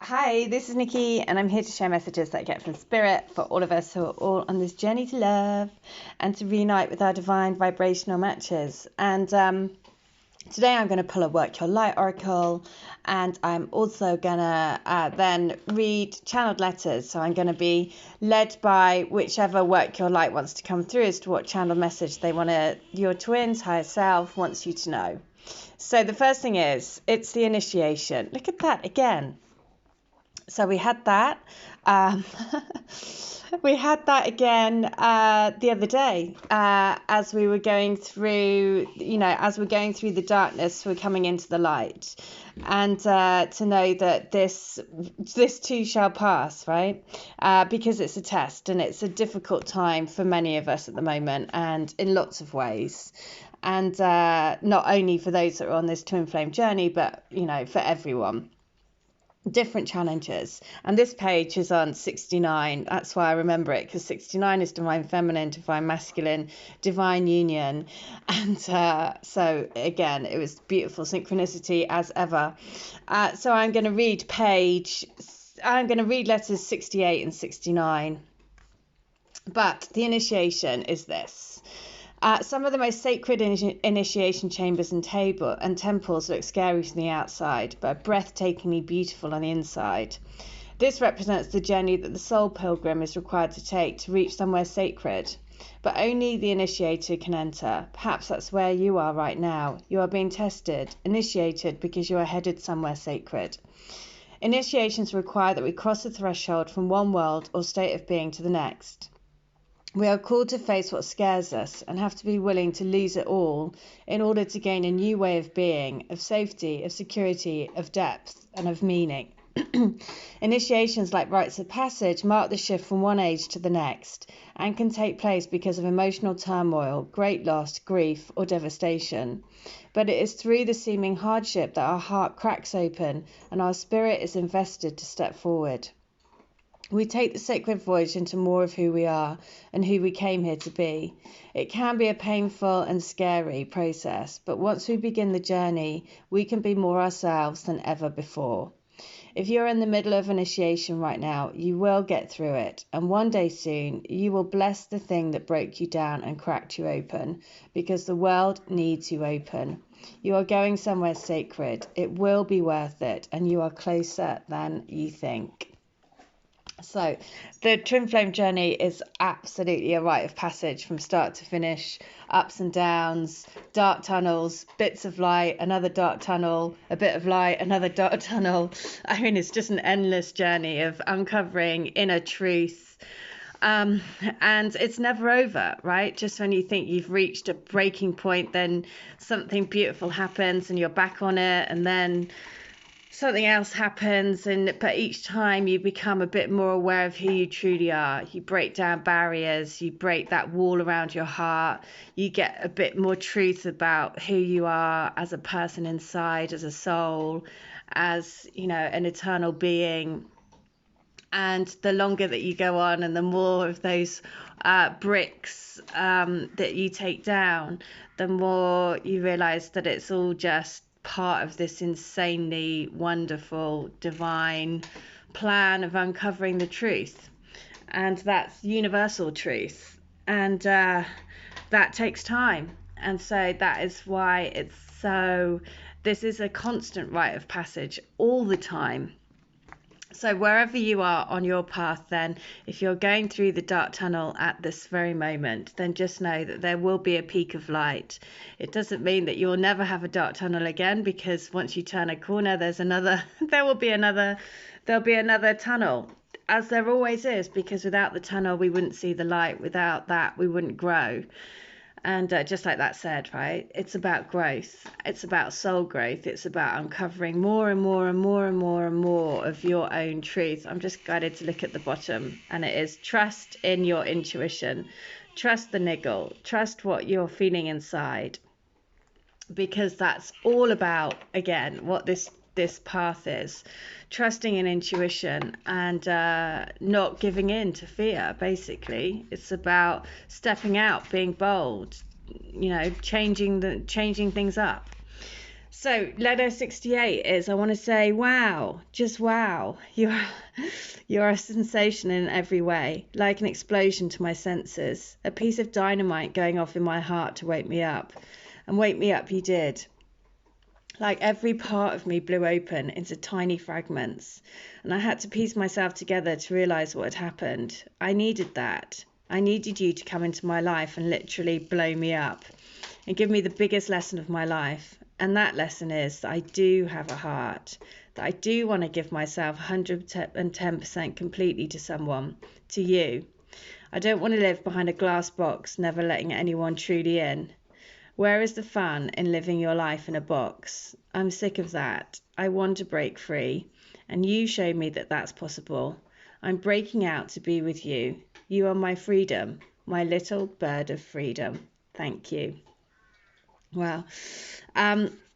Hi, this is Nikki, and I'm here to share messages that I get from Spirit for all of us who are all on this journey to love and to reunite with our divine vibrational matches. And today I'm going to pull a Work Your Light oracle, and I'm also going to then read channeled letters. So I'm going to be led by whichever Work Your Light wants to come through as to what channel message they want your twins, higher self, wants you to know. So the first thing is, it's the initiation. Look at that again. So we had that. Um, we had that again the other day as we were going through, as we're going through the darkness, we're coming into the light, and to know that this too shall pass, right? Because it's a test and it's a difficult time for many of us at the moment, and in lots of ways. And not only for those that are on this twin flame journey, but for everyone. Different challenges, and this page is on 69. That's why I remember it, because 69 is divine feminine, divine masculine, divine union. And so again, it was beautiful synchronicity as ever. So I'm going to read letters 68 and 69, but the initiation is this. Some of the most sacred initiation chambers and temples look scary from the outside, but are breathtakingly beautiful on the inside. This represents the journey that the soul pilgrim is required to take to reach somewhere sacred. But only the initiated can enter. Perhaps that's where you are right now. You are being tested, initiated, because you are headed somewhere sacred. Initiations require that we cross the threshold from one world or state of being to the next. We are called to face what scares us and have to be willing to lose it all in order to gain a new way of being, of safety, of security, of depth, and of meaning. Initiations like rites of passage mark the shift from one age to the next and can take place because of emotional turmoil, great loss, grief, or devastation. But it is through the seeming hardship that our heart cracks open and our spirit is invested to step forward. We take the sacred voyage into more of who we are and who we came here to be. It can be a painful and scary process, but once we begin the journey, we can be more ourselves than ever before. If you're in the middle of initiation right now, you will get through it, and one day soon, you will bless the thing that broke you down and cracked you open, because the world needs you open. You are going somewhere sacred. It will be worth it, and you are closer than you think. So the twin flame journey is absolutely a rite of passage from start to finish, ups and downs, dark tunnels, bits of light, another dark tunnel, a bit of light, another dark tunnel. I mean, it's just an endless journey of uncovering inner truth. And it's never over, right? Just when you think you've reached a breaking point, then something beautiful happens and you're back on it, and then something else happens, but each time you become a bit more aware of who you truly are. You break down barriers, you break that wall around your heart, you get a bit more truth about who you are as a person inside, as a soul, as an eternal being. And the longer that you go on and the more of those bricks that you take down, the more you realize that it's all just part of this insanely wonderful divine plan of uncovering the truth, and that's universal truth, and that takes time. And so that is why this is a constant rite of passage all the time. So wherever you are on your path, then if you're going through the dark tunnel at this very moment, then just know that there will be a peak of light. It doesn't mean that you'll never have a dark tunnel again, because once you turn a corner, there'll be another tunnel, as there always is, because without the tunnel, we wouldn't see the light. Without that, we wouldn't grow. And just like that said, right, it's about growth. It's about soul growth. It's about uncovering more and more and more and more and more of your own truth. I'm just guided to look at the bottom, and it is trust in your intuition. Trust the niggle. Trust what you're feeling inside, because that's all about, again, what this path is. Trusting in intuition and not giving in to fear. Basically, it's about stepping out, being bold, changing things up. So letter 68 is, I want to say, wow, just wow. You're a sensation in every way, like an explosion to my senses, a piece of dynamite going off in my heart to wake me up. And wake me up you did. Like every part of me blew open into tiny fragments, and I had to piece myself together to realize what had happened. I needed that. I needed you to come into my life and literally blow me up and give me the biggest lesson of my life. And that lesson is that I do have a heart, that I do want to give myself 110% completely to someone, to you. I don't want to live behind a glass box, never letting anyone truly in. Where is the fun in living your life in a box? I'm sick of that. I want to break free, and you showed me that that's possible. I'm breaking out to be with you. You are my freedom, my little bird of freedom. Thank you. Well,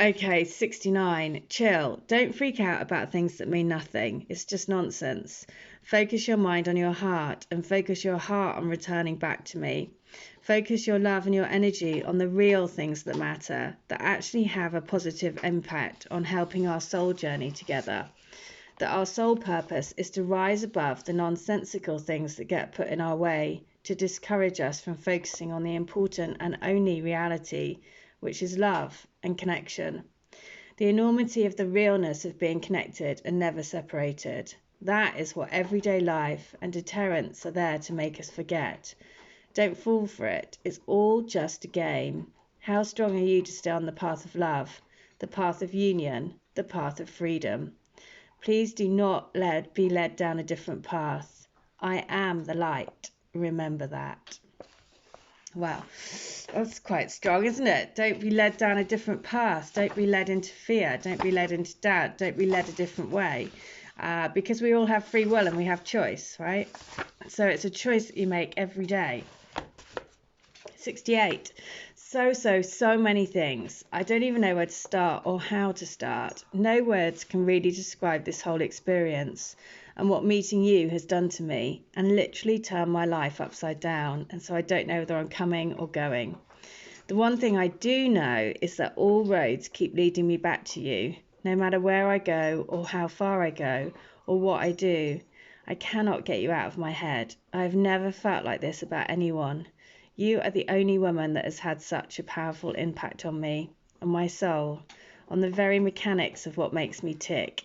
okay, 69. Chill. Don't freak out about things that mean nothing. It's just nonsense. Focus your mind on your heart, and focus your heart on returning back to me. Focus your love and your energy on the real things that matter, that actually have a positive impact on helping our soul journey together. That our sole purpose is to rise above the nonsensical things that get put in our way, to discourage us from focusing on the important and only reality, which is love and connection. The enormity of the realness of being connected and never separated. That is what everyday life and deterrents are there to make us forget. Don't fall for it. It's all just a game. How strong are you to stay on the path of love, the path of union, the path of freedom? Please do not be led down a different path. I am the light. Remember that. Well, that's quite strong, isn't it? Don't be led down a different path. Don't be led into fear. Don't be led into doubt. Don't be led a different way. Because we all have free will and we have choice, right? So it's a choice that you make every day. 68. So many things. I don't even know where to start or how to start. No words can really describe this whole experience and what meeting you has done to me, and literally turned my life upside down, and so I don't know whether I'm coming or going. The one thing I do know is that all roads keep leading me back to you, no matter where I go or how far I go or what I do. I cannot get you out of my head. I have never felt like this about anyone. You are the only woman that has had such a powerful impact on me, on my soul, on the very mechanics of what makes me tick.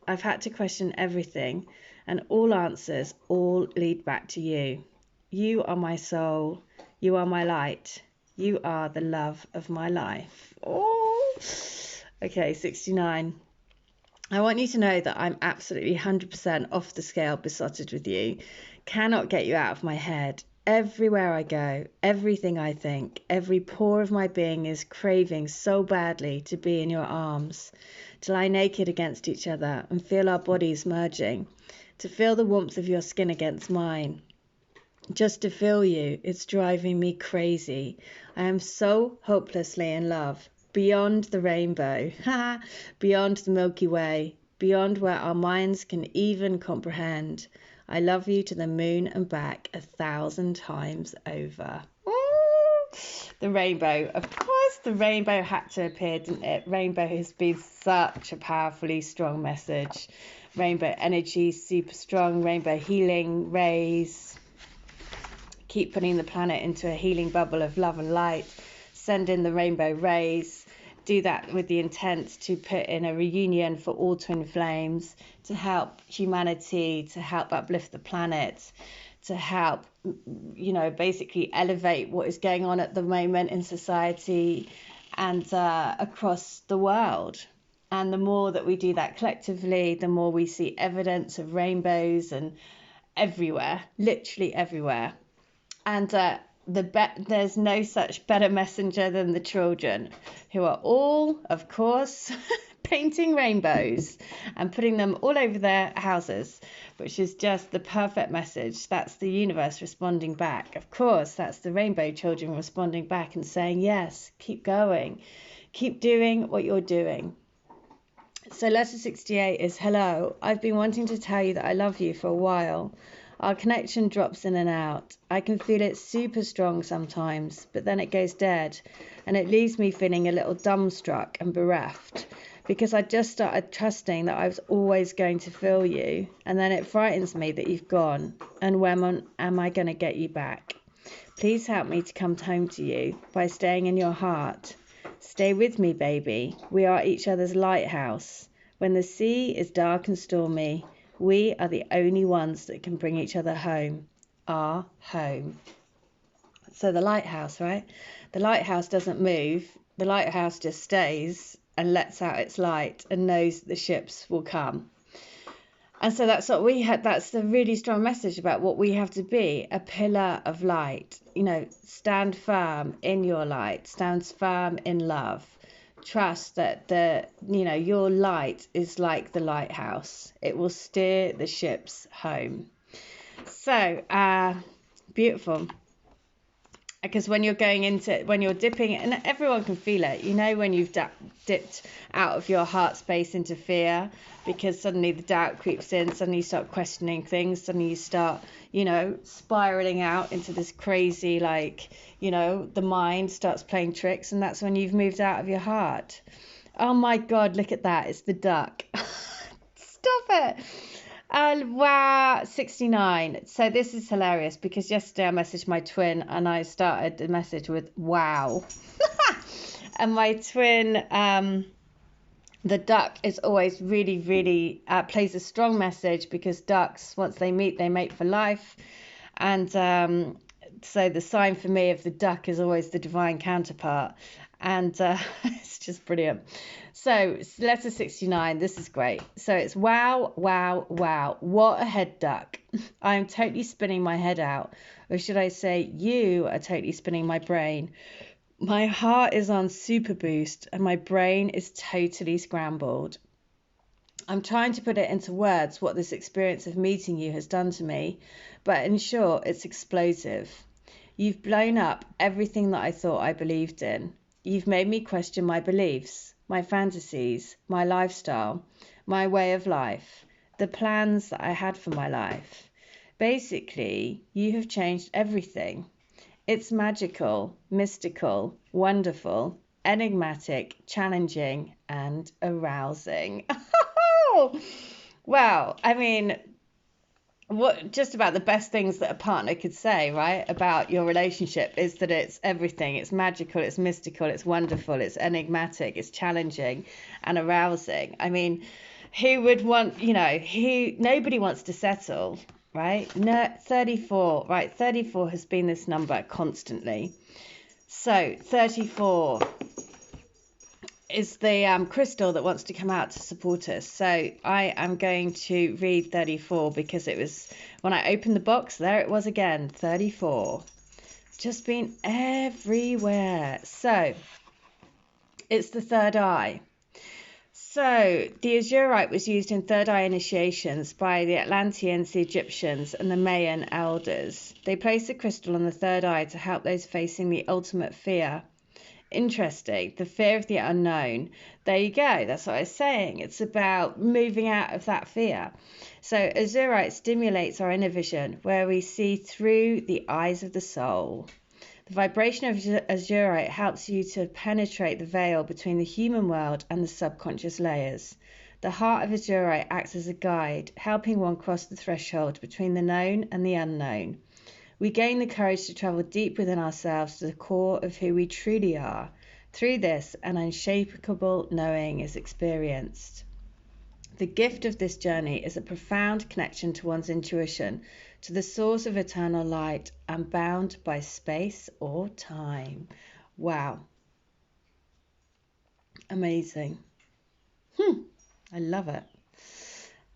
I've had to question everything, and all answers all lead back to you. You are my soul. You are my light. You are the love of my life. Oh, okay, 69. I want you to know that I'm absolutely 100% off the scale besotted with you. Cannot get you out of my head. Everywhere I go, everything I think, every pore of my being is craving so badly to be in your arms, to lie naked against each other and feel our bodies merging, to feel the warmth of your skin against mine. Just to feel you, it's driving me crazy. I am so hopelessly in love, beyond the rainbow, beyond the Milky Way, beyond where our minds can even comprehend. I love you to the moon and back 1,000 times over. Ooh, the rainbow. Of course, the rainbow had to appear, didn't it? Rainbow has been such a powerfully strong message. Rainbow energy, super strong. Rainbow healing rays. Keep putting the planet into a healing bubble of love and light. Send in the rainbow rays. Do that with the intent to put in a reunion for all twin flames, to help humanity, to help uplift the planet, to help, basically elevate what is going on at the moment in society and across the world. And the more that we do that collectively, the more we see evidence of rainbows and everywhere, literally everywhere. And there's no such better messenger than the children, who are all, of course, painting rainbows and putting them all over their houses, which is just the perfect message. That's the universe responding back. Of course, that's the rainbow children responding back and saying, yes, keep going, keep doing what you're doing. So letter 68 is, hello, I've been wanting to tell you that I love you for a while. Our connection drops in and out. I can feel it super strong sometimes, but then it goes dead, and it leaves me feeling a little dumbstruck and bereft, because I just started trusting that I was always going to feel you, and then it frightens me that you've gone, and when am I going to get you back? Please help me to come home to you by staying in your heart. Stay with me, baby. We are each other's lighthouse. When the sea is dark and stormy, we are the only ones that can bring each other home. Our home. So the lighthouse, right? The lighthouse doesn't move. The lighthouse just stays and lets out its light and knows the ships will come. And so that's what we had. That's the really strong message about what we have to be, a pillar of light. You know, stand firm in your light, stand firm in love. Trust that your light is like the lighthouse. It will steer the ships home. So, beautiful. Because when you're dipping, and everyone can feel it, when you've dipped out of your heart space into fear, because suddenly the doubt creeps in, suddenly you start questioning things, suddenly you start, spiraling out into this crazy, the mind starts playing tricks, and that's when you've moved out of your heart. Oh my God, look at that. It's the duck. Stop it. Wow, 69. So this is hilarious because yesterday I messaged my twin and I started the message with wow. And my twin, the duck, is always really, really plays a strong message, because ducks, once they meet, they mate for life. And so the sign for me of the duck is always the divine counterpart. And it's just brilliant. So letter 69, this is great. So it's wow, wow, wow. What a head duck. I am totally spinning my head out. Or should I say, you are totally spinning my brain. My heart is on super boost and my brain is totally scrambled. I'm trying to put it into words what this experience of meeting you has done to me, but in short, it's explosive. You've blown up everything that I thought I believed in. You've made me question my beliefs, my fantasies, my lifestyle, my way of life, the plans that I had for my life. Basically, you have changed everything. It's magical, mystical, wonderful, enigmatic, challenging, and arousing. Wow, I mean, what just about the best things that a partner could say, right, about your relationship is that it's everything. It's magical, it's mystical, it's wonderful, it's enigmatic, it's challenging and arousing. I mean, who would want, nobody wants to settle, right? No, 34, right? 34 has been this number constantly. So 34 is the crystal that wants to come out to support us. So I am going to read 34 because it was, when I opened the box, there it was again, 34. Just been everywhere. So it's the third eye. So the azurite was used in third eye initiations by the Atlanteans, the Egyptians, and the Mayan elders. They placed the crystal on the third eye to help those facing the ultimate fear. Interesting, the fear of the unknown. There you go, that's what I was saying. It's about moving out of that fear. So azurite stimulates our inner vision, where we see through the eyes of the soul. The vibration of azurite helps you to penetrate the veil between the human world and the subconscious layers. The heart of azurite acts as a guide, helping one cross the threshold between the known and the unknown. We gain the courage to travel deep within ourselves to the core of who we truly are. Through this, an unshakable knowing is experienced. The gift of this journey is a profound connection to one's intuition, to the source of eternal light, unbound by space or time. Wow. Amazing. I love it.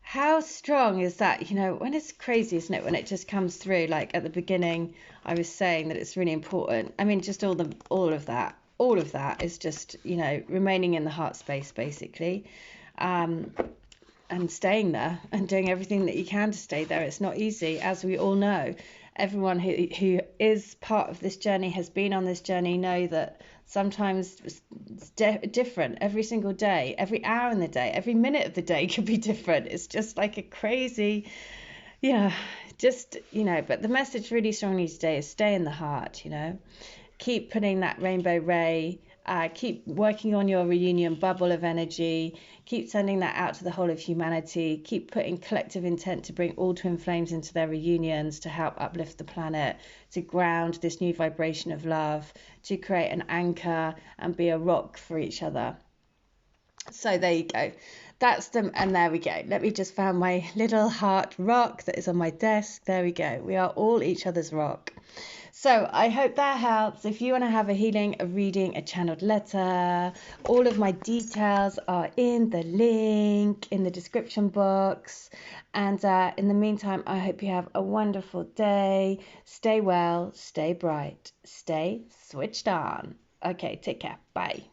How strong is that? When it's crazy, isn't it? When it just comes through, like at the beginning, I was saying that it's really important. I mean, just all of that is just, remaining in the heart space, basically, and staying there and doing everything that you can to stay there. It's not easy, as we all know. Everyone who is part of this journey, has been on this journey, know that sometimes it's different every single day, every hour in the day, every minute of the day could be different. It's just like a crazy Yeah, just, but the message really strongly today is stay in the heart, keep putting that rainbow ray, keep working on your reunion bubble of energy, keep sending that out to the whole of humanity, keep putting collective intent to bring all twin flames into their reunions to help uplift the planet, to ground this new vibration of love, to create an anchor and be a rock for each other. So there you go. That's them, and there we go. Let me just find my little heart rock that is on my desk. There we go. We are all each other's rock. So I hope that helps. If you want to have a healing, a reading, a channeled letter, all of my details are in the link in the description box. And in the meantime, I hope you have a wonderful day. Stay well, stay bright, stay switched on. Okay, take care. Bye.